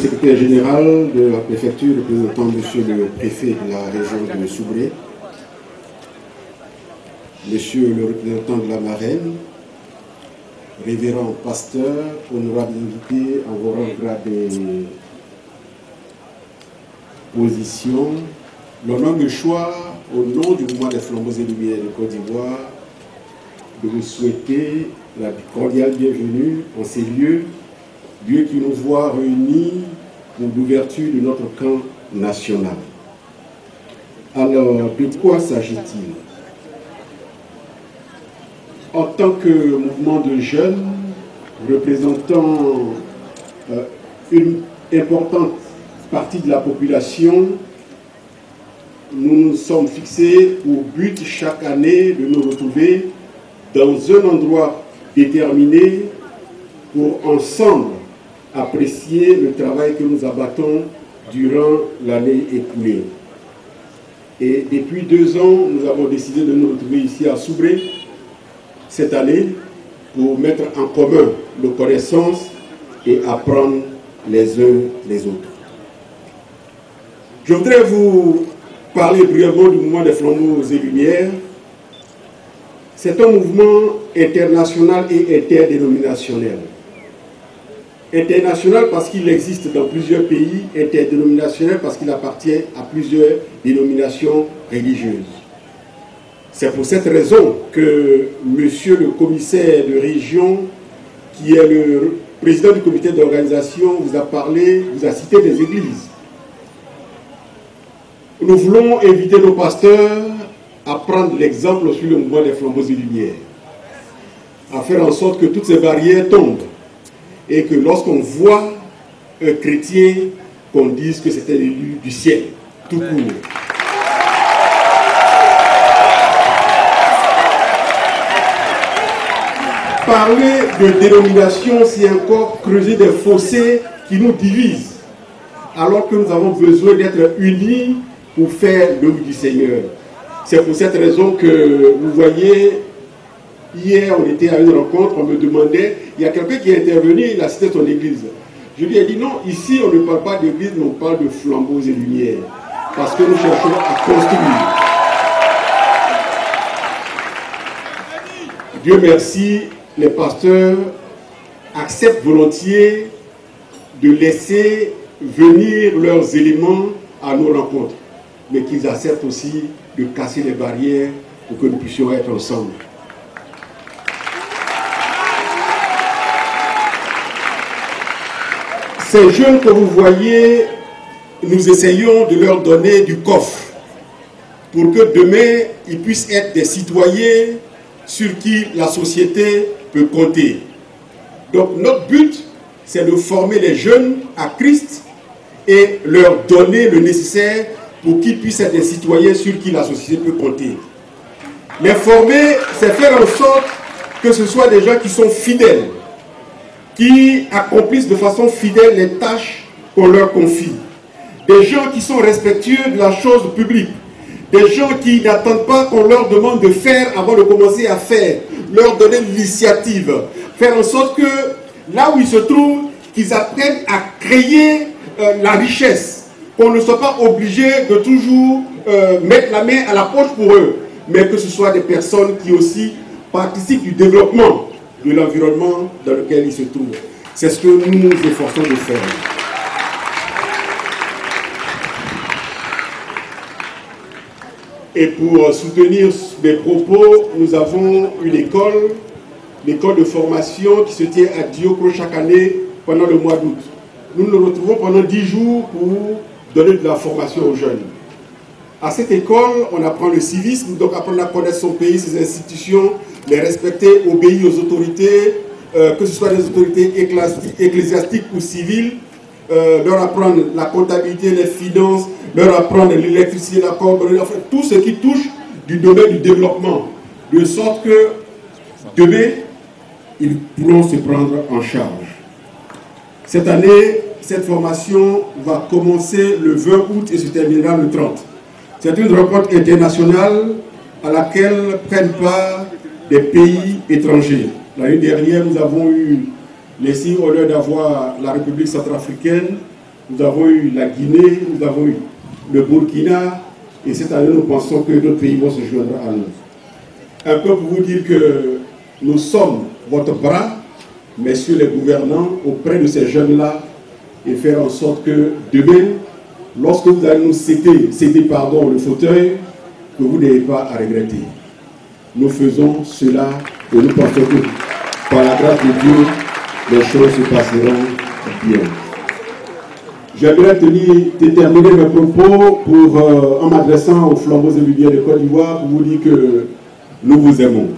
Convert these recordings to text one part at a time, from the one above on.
Secrétaire général de la préfecture, représentant Monsieur le préfet de la région de Soubré, Monsieur le représentant de la marraine, révérend pasteur, honorable invité en vos rangs gradés position, l'honneur me choix au nom du mouvement des Flambeaux et Lumières de Côte d'Ivoire de vous souhaiter la cordiale bienvenue en ces lieux, lieux qui nous voient réunis pour l'ouverture de notre camp national. Alors, de quoi s'agit-il? En tant que mouvement de jeunes représentant une importante partie de la population, nous nous sommes fixés pour but chaque année de nous retrouver dans un endroit déterminé pour ensemble apprécier le travail que nous abattons durant l'année écoulée. Et depuis 2 ans, nous avons décidé de nous retrouver ici à Soubré cette année pour mettre en commun nos connaissances et apprendre les uns les autres. Je voudrais vous parler brièvement du mouvement des Flambeaux et Lumières. C'est un mouvement international et interdénominationnel. International parce qu'il existe dans plusieurs pays, interdénominationnel parce qu'il appartient à plusieurs dénominations religieuses. C'est pour cette raison que monsieur le commissaire de région, qui est le président du comité d'organisation, vous a parlé, vous a cité des églises. Nous voulons inviter nos pasteurs à prendre l'exemple sur le mouvement des Flambeaux et Lumières, à faire en sorte que toutes ces barrières tombent et que lorsqu'on voit un chrétien, qu'on dise que c'était l'élu du ciel, tout court. Parler de dénomination, c'est encore creuser des fossés qui nous divisent, alors que nous avons besoin d'être unis pour faire l'œuvre du Seigneur. C'est pour cette raison que vous voyez, hier on était à une rencontre, on me demandait, il y a quelqu'un qui est intervenu, il a cité son église. Je lui ai dit non, ici on ne parle pas d'église, mais on parle de flambeaux et lumières, parce que nous cherchons à construire. Dieu merci, les pasteurs acceptent volontiers de laisser venir leurs éléments à nos rencontres, mais qu'ils acceptent aussi de casser les barrières pour que nous puissions être ensemble. Ces jeunes que vous voyez, nous essayons de leur donner du coffre pour que demain, ils puissent être des citoyens sur qui la société peut compter. Donc notre but, c'est de former les jeunes à Christ et leur donner le nécessaire pour qu'ils puissent être des citoyens sur qui la société peut compter. Les former, c'est faire en sorte que ce soit des gens qui sont fidèles, qui accomplissent de façon fidèle les tâches qu'on leur confie. Des gens qui sont respectueux de la chose publique. Des gens qui n'attendent pas qu'on leur demande de faire avant de commencer à faire. Leur donner l'initiative. Faire en sorte que là où ils se trouvent, qu'ils apprennent à créer la richesse. Qu'on ne soit pas obligé de toujours mettre la main à la poche pour eux. Mais que ce soit des personnes qui aussi participent du développement de l'environnement dans lequel ils se trouvent. C'est ce que nous nous efforçons de faire. Et pour soutenir mes propos, nous avons une école, l'école de formation qui se tient à Diokro chaque année pendant le mois d'août. Nous nous retrouvons pendant 10 jours pour donner de la formation aux jeunes. À cette école, on apprend le civisme, donc apprendre à connaître son pays, ses institutions, les respecter, obéir aux autorités, que ce soit des autorités ecclésiastiques ou civiles, leur apprendre la comptabilité, les finances, leur apprendre l'électricité, la corde, enfin, tout ce qui touche du domaine du développement, de sorte que demain, ils pourront se prendre en charge. Cette année, cette formation va commencer le 20 août et se terminera le 30. C'est une rencontre internationale à laquelle prennent part des pays étrangers. L'année dernière, nous avons eu les signes honneurs d'avoir la République centrafricaine, nous avons eu la Guinée, nous avons eu le Burkina, et cette année, nous pensons que d'autres pays vont se joindre à nous. Un peu pour vous dire que nous sommes votre bras, messieurs les gouvernants, auprès de ces jeunes-là, et faire en sorte que demain, lorsque vous allez nous céder le fauteuil, que vous n'ayez pas à regretter. Nous faisons cela et nous pensons que par la grâce de Dieu, les choses se passeront bien. J'aimerais terminer mes propos en m'adressant aux flambeaux et lumières de Côte d'Ivoire pour vous dire que nous vous aimons.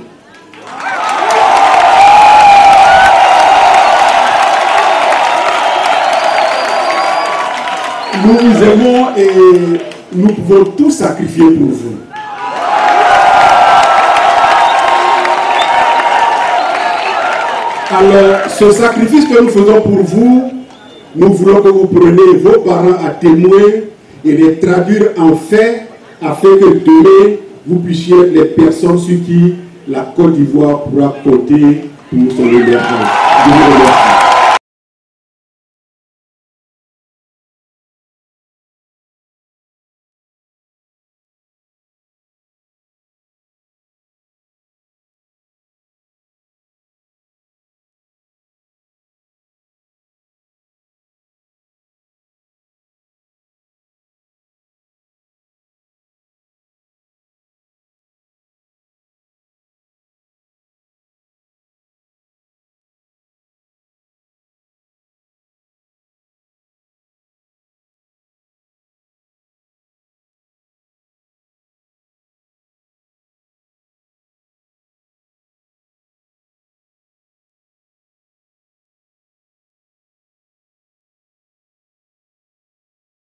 Nous vous aimons et nous pouvons tout sacrifier pour vous. Alors, ce sacrifice que nous faisons pour vous, nous voulons que vous preniez vos parents à témoin et les traduire en faits afin que demain, vous puissiez être les personnes sur qui la Côte d'Ivoire pourra compter pour son émergence. Je vous remercie.